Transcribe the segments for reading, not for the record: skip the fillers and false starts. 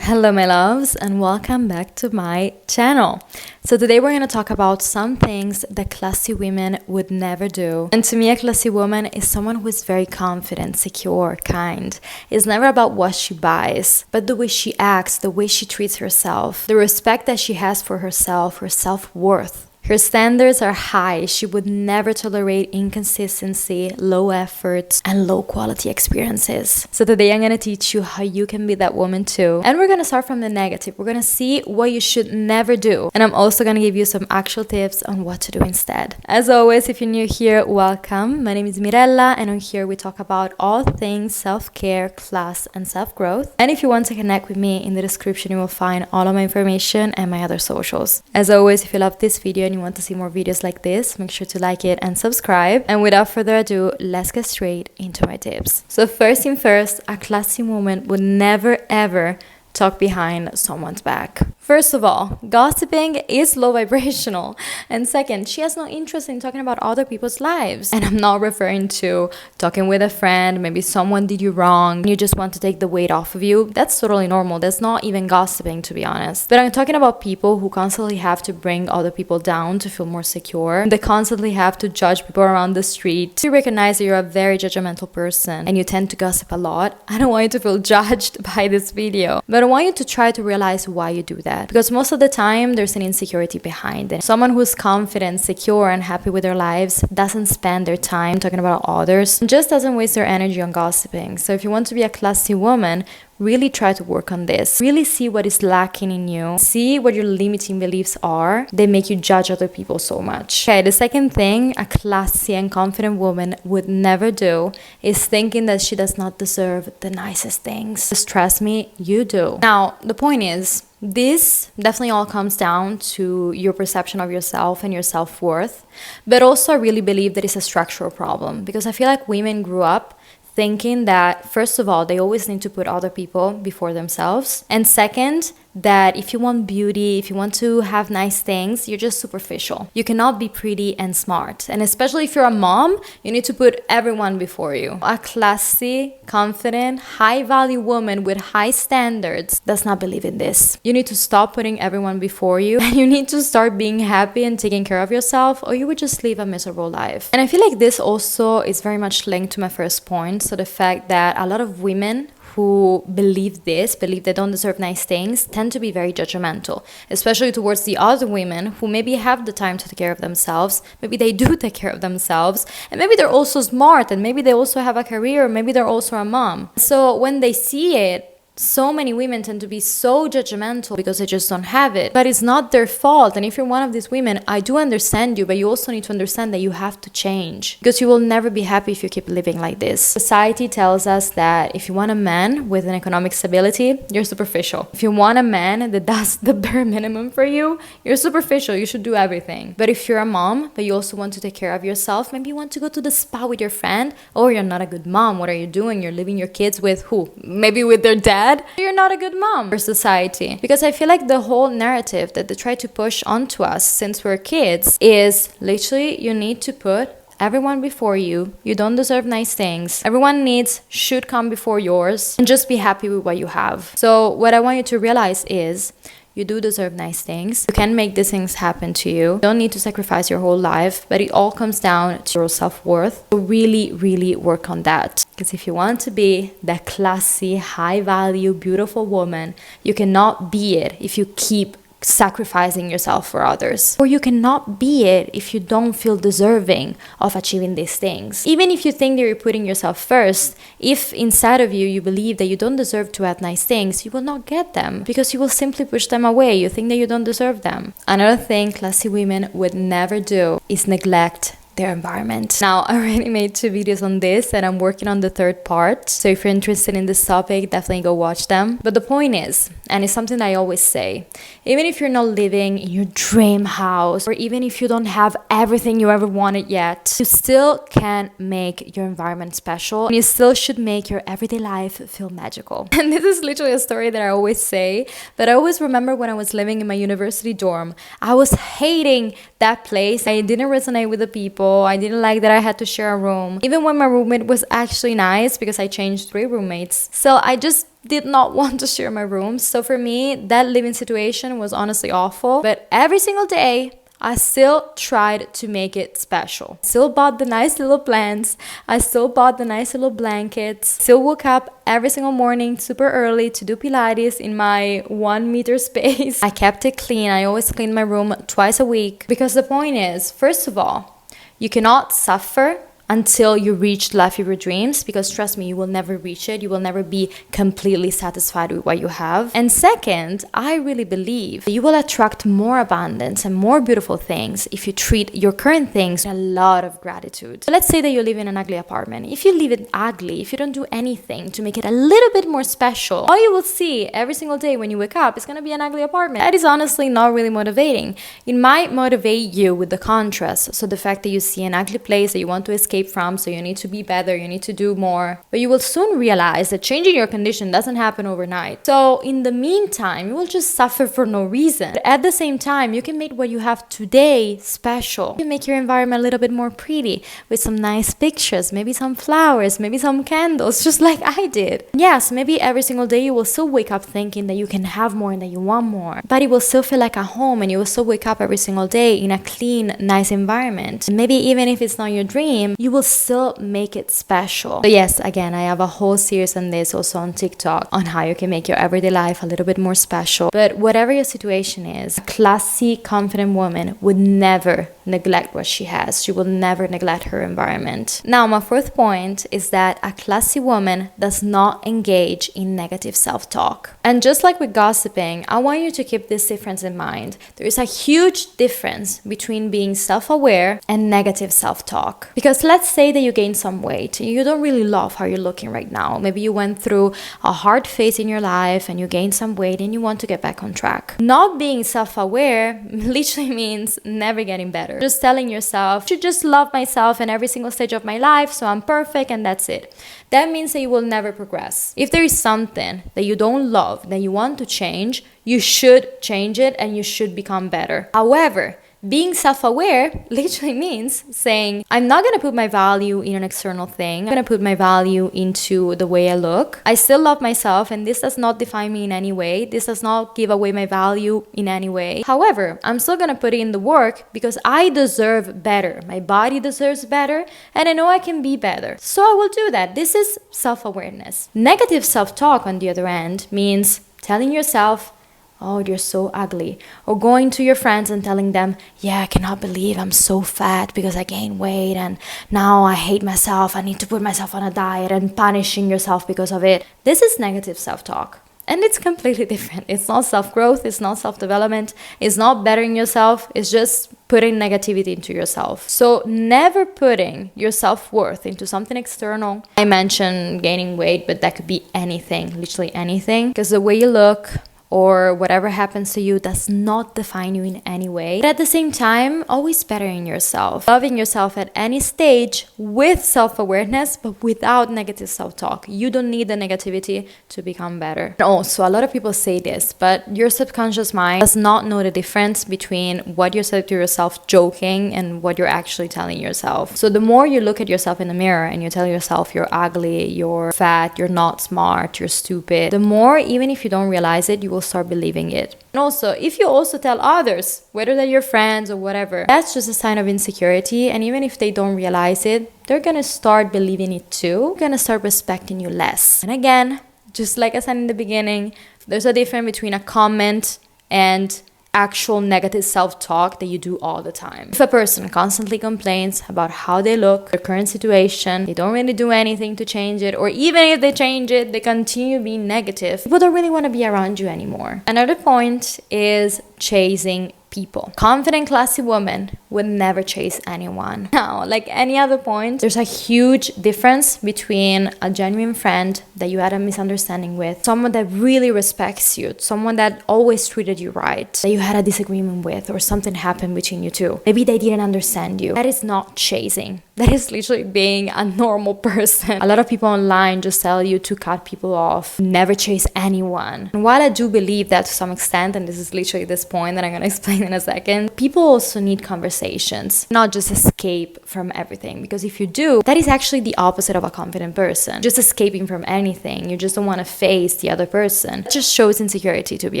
Hello my loves and welcome back to my channel. So today we're going to talk about some things that classy women would never do. And to me, a classy woman is someone who is very confident, secure, kind. It's never about what she buys, but the way she acts, the way she treats herself, the respect that she has for herself, her self-worth. Her standards are high. She would never tolerate inconsistency, low effort, and low quality experiences. So today I'm going to teach you how you can be that woman too. And we're going to start from the negative. We're going to see what you should never do. And I'm also going to give you some actual tips on what to do instead. As always, if you're new here, welcome. My name is Mirella, and on here we talk about all things self-care, class, and self-growth. And if you want to connect with me, in the description you will find all of my information and my other socials. As always, if you love this video and you want to see more videos like this, make sure to like it and subscribe. And without further ado, let's get straight into my tips. So first thing first, a classy woman would never ever talk behind someone's back. First of all, gossiping is low vibrational. And second, she has no interest in talking about other people's lives. And I'm not referring to talking with a friend, maybe someone did you wrong, and you just want to take the weight off of you. That's totally normal. That's not even gossiping, to be honest. But I'm talking about people who constantly have to bring other people down to feel more secure. They constantly have to judge people around the street. You recognize that you're a very judgmental person and you tend to gossip a lot. I don't want you to feel judged by this video, but I want you to try to realize why you do that. Because most of the time, there's an insecurity behind it. Someone who's confident, secure, and happy with their lives doesn't spend their time talking about others and just doesn't waste their energy on gossiping. So if you want to be a classy woman, really try to work on this. Really see what is lacking in you. See what your limiting beliefs are. They make you judge other people so much. Okay, the second thing a classy and confident woman would never do is thinking that she does not deserve the nicest things. Just trust me, you do. Now, the point is, this definitely all comes down to your perception of yourself and your self-worth. But also I really believe that it's a structural problem, because I feel like women grew up thinking that, first of all, they always need to put other people before themselves. And second, that if you want beauty, if you want to have nice things, you're just superficial. You cannot be pretty and smart. And especially if you're a mom, you need to put everyone before you. A classy, confident, high-value woman with high standards does not believe in this. You need to stop putting everyone before you, and you need to start being happy and taking care of yourself, or you would just live a miserable life. And I feel like this also is very much linked to my first point. So the fact that a lot of women who believe they don't deserve nice things, tend to be very judgmental, especially towards the other women who maybe have the time to take care of themselves. Maybe they do take care of themselves, and maybe they're also smart, and maybe they also have a career, maybe they're also a mom. So when they see it, so many women tend to be so judgmental because they just don't have it. But it's not their fault. And if you're one of these women, I do understand you, but you also need to understand that you have to change, because you will never be happy if you keep living like this. Society tells us that if you want a man with an economic stability, you're superficial. If you want a man that does the bare minimum for you, you're superficial. You should do everything. But if you're a mom, but you also want to take care of yourself, maybe you want to go to the spa with your friend, or you're not a good mom. What are you doing? You're leaving your kids with who? Maybe with their dad. You're not a good mom for society. Because I feel like the whole narrative that they try to push onto us since we're kids is literally you need to put everyone before you. You don't deserve nice things. Everyone should come before yours, and just be happy with what you have. So what I want you to realize is you do deserve nice things. You can make these things happen to you. You don't need to sacrifice your whole life, but it all comes down to your self-worth. So really, really work on that. Because if you want to be that classy, high-value, beautiful woman, you cannot be it if you keep sacrificing yourself for others. Or you cannot be it if you don't feel deserving of achieving these things. Even if you think that you're putting yourself first, if inside of you believe that you don't deserve to have nice things, you will not get them, because you will simply push them away. You think that you don't deserve them. Another thing classy women would never do is neglect their environment. Now, I already made 2 videos on this and I'm working on the 3rd part. So if you're interested in this topic, definitely go watch them. But the point is, and it's something I always say, even if you're not living in your dream house, or even if you don't have everything you ever wanted yet, you still can make your environment special, and you still should make your everyday life feel magical. And this is literally a story that I always say, but I always remember when I was living in my university dorm, I was hating that place. I didn't resonate with the people. uncomfortable. I didn't like that I had to share a room. Even when my roommate was actually nice, because I changed 3 roommates. So I just did not want to share my room. So for me, that living situation was honestly awful. But every single day, I still tried to make it special. Still bought the nice little plants. I still bought the nice little blankets. Still woke up every single morning super early to do Pilates in my 1 meter space. I kept it clean. I always clean my room twice a week. Because the point is, first of all, you cannot suffer until you reach the life of your dreams, because trust me, you will never reach it. You will never be completely satisfied with what you have. And second, I really believe that you will attract more abundance and more beautiful things if you treat your current things with a lot of gratitude. So let's say that you live in an ugly apartment. If you leave it ugly, if you don't do anything to make it a little bit more special, all you will see every single day when you wake up is going to be an ugly apartment. That is honestly not really motivating. It might motivate you with the contrast. So the fact that you see an ugly place that you want to escape from, so you need to be better, you need to do more. But you will soon realize that changing your condition doesn't happen overnight. So in the meantime, you will just suffer for no reason. But at the same time, you can make what you have today special. You can make your environment a little bit more pretty with some nice pictures, maybe some flowers, maybe some candles, just like I did. Yes, maybe every single day you will still wake up thinking that you can have more and that you want more, but it will still feel like a home, and you will still wake up every single day in a clean, nice environment. And maybe even if it's not your dream, you will still make it special. So yes, again, I have a whole series on this also on TikTok on how you can make your everyday life a little bit more special. But whatever your situation is, a classy, confident woman would never neglect what she has. She will never neglect her environment. Now, my fourth point is that a classy woman does not engage in negative self-talk. And just like with gossiping, I want you to keep this difference in mind. There is a huge difference between being self-aware and negative self-talk. Because let's say that you gain some weight. You don't really love how you're looking right now. Maybe you went through a hard phase in your life and you gained some weight and you want to get back on track. Not being self-aware literally means never getting better. Just telling yourself, I should just love myself in every single stage of my life, so I'm perfect and that's it. That means that you will never progress. If there is something that you don't love, that you want to change, you should change it and you should become better. However, being self-aware literally means saying, I'm not going to put my value in an external thing. I'm going to put my value into the way I look. I still love myself, and this does not define me in any way. This does not give away my value in any way. However, I'm still going to put in the work because I deserve better. My body deserves better, and I know I can be better. So I will do that. This is self-awareness. Negative self-talk, on the other end, means telling yourself, oh, you're so ugly. Or going to your friends and telling them, yeah, I cannot believe I'm so fat because I gained weight and now I hate myself. I need to put myself on a diet, and punishing yourself because of it. This is negative self-talk. And it's completely different. It's not self-growth. It's not self-development. It's not bettering yourself. It's just putting negativity into yourself. So never putting your self-worth into something external. I mentioned gaining weight, but that could be anything, literally anything. Because the way you look, or whatever happens to you, does not define you in any way. But at the same time, always bettering yourself. Loving yourself at any stage with self-awareness, but without negative self-talk. You don't need the negativity to become better. And also, a lot of people say this, but your subconscious mind does not know the difference between what you say to yourself joking and what you're actually telling yourself. So the more you look at yourself in the mirror and you tell yourself you're ugly, you're fat, you're not smart, you're stupid, the more, even if you don't realize it, you will start believing it. And also, if you also tell others, whether they're your friends or whatever, that's just a sign of insecurity. And even if they don't realize it, they're gonna start believing it too. They're gonna start respecting you less. And again, just like I said in the beginning, there's a difference between a comment and actual negative self-talk that you do all the time. If a person constantly complains about how they look, their current situation, they don't really do anything to change it, or even if they change it, they continue being negative, people don't really want to be around you anymore. Another point is chasing people. Confident, classy woman would never chase anyone. Now, like any other point, there's a huge difference between a genuine friend that you had a misunderstanding with, someone that really respects you, someone that always treated you right, that you had a disagreement with, or something happened between you two. Maybe they didn't understand you. That is not chasing. That is literally being a normal person. A lot of people online just tell you to cut people off, never chase anyone. And while I do believe that to some extent, and this is literally this point that I'm going to explain in a second, people also need conversations, not just escape from everything. Because if you do, that is actually the opposite of a confident person. Just escaping from anything. You just don't want to face the other person. It just shows insecurity, to be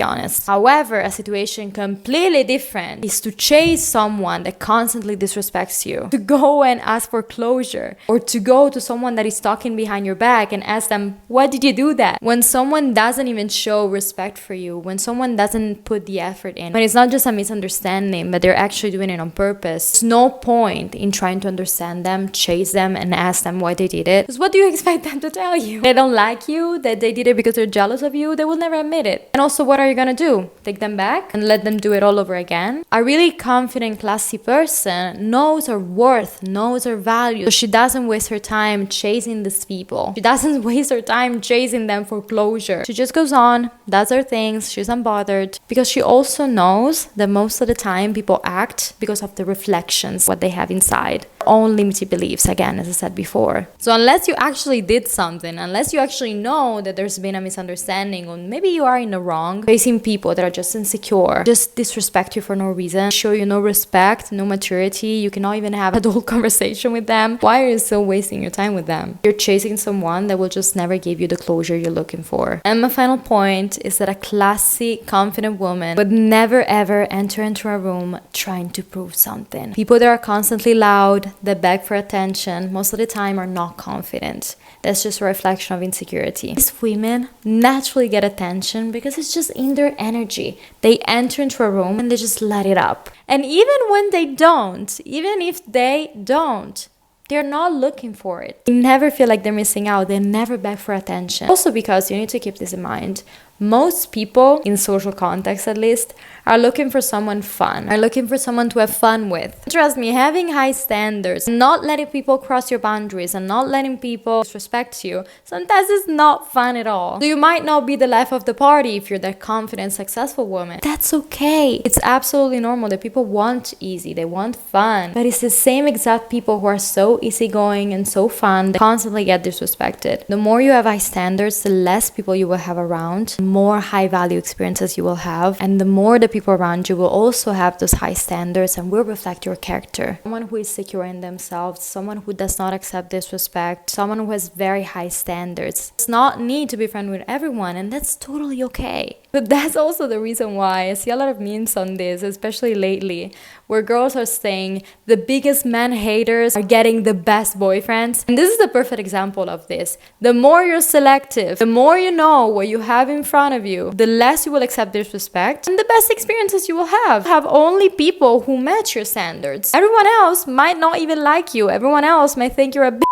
honest. However, a situation completely different is to chase someone that constantly disrespects you, to go and ask for closure, or to go to someone that is talking behind your back and ask them, why did you do that? When someone doesn't even show respect for you, when someone doesn't put the effort in, when it's not just a misunderstanding, but they're actually doing it on purpose, there's no point in trying to understand them, chase them, and ask them why they did it. Because what do you expect them to tell you? They don't like you, that they did it because they're jealous of you? They will never admit it. And also, what are you gonna do? Take them back and let them do it all over again? A really confident, classy person knows her worth, knows her value. So she doesn't waste her time chasing these people. She doesn't waste her time chasing them for closure. She just goes on, does her things, she's unbothered, because she also knows that most of the time people act because of the reflections, what they have inside. Own limited beliefs, again, as I said before. So unless you actually did something, unless you actually know that there's been a misunderstanding, or maybe you are in the wrong, facing people that are just insecure, just disrespect you for no reason, show you no respect, no maturity, you cannot even have an adult conversation with them, why are you still wasting your time with them? You're chasing someone that will just never give you the closure you're looking for. And my final point is that a classy, confident woman would never ever enter into a room trying to prove something. People that are constantly loud, that beg for attention, most of the time are not confident. That's just a reflection of insecurity. These women naturally get attention because it's just in their energy. They enter into a room and they just let it up. And even when they don't, even if they don't, they're not looking for it. They never feel like they're missing out. They never beg for attention. Also, because you need to keep this in mind, most people, in social context at least, are looking for someone fun, are looking for someone to have fun with. Trust me, having high standards, not letting people cross your boundaries, and not letting people disrespect you, sometimes it's not fun at all. So you might not be the life of the party if you're that confident, successful woman. That's okay. It's absolutely normal that people want easy, they want fun. But it's the same exact people who are so easygoing and so fun that constantly get disrespected. The more you have high standards, the less people you will have around, more high value experiences you will have, and the more the people around you will also have those high standards and will reflect your character. Someone who is secure in themselves, someone who does not accept disrespect, someone who has very high standards does not need to be friends with everyone, and that's totally okay. But that's also the reason why I see a lot of memes on this, especially lately, where girls are saying the biggest man haters are getting the best boyfriends. And this is the perfect example of this. The more you're selective, the more you know what you have in front of you, the less you will accept disrespect, and the best experiences you will have. Have only people who match your standards. Everyone else might not even like you. Everyone else might think you're a bitch.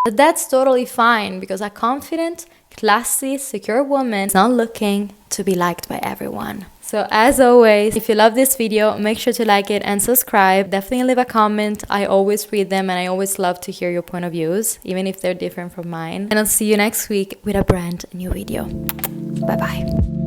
But that's totally fine, because a confident, classy, secure woman is not looking to be liked by everyone. So as always, if you love this video, make sure to like it and subscribe. Definitely leave a comment. I always read them and I always love to hear your point of views, even if they're different from mine. And I'll see you next week with a brand new video. Bye bye.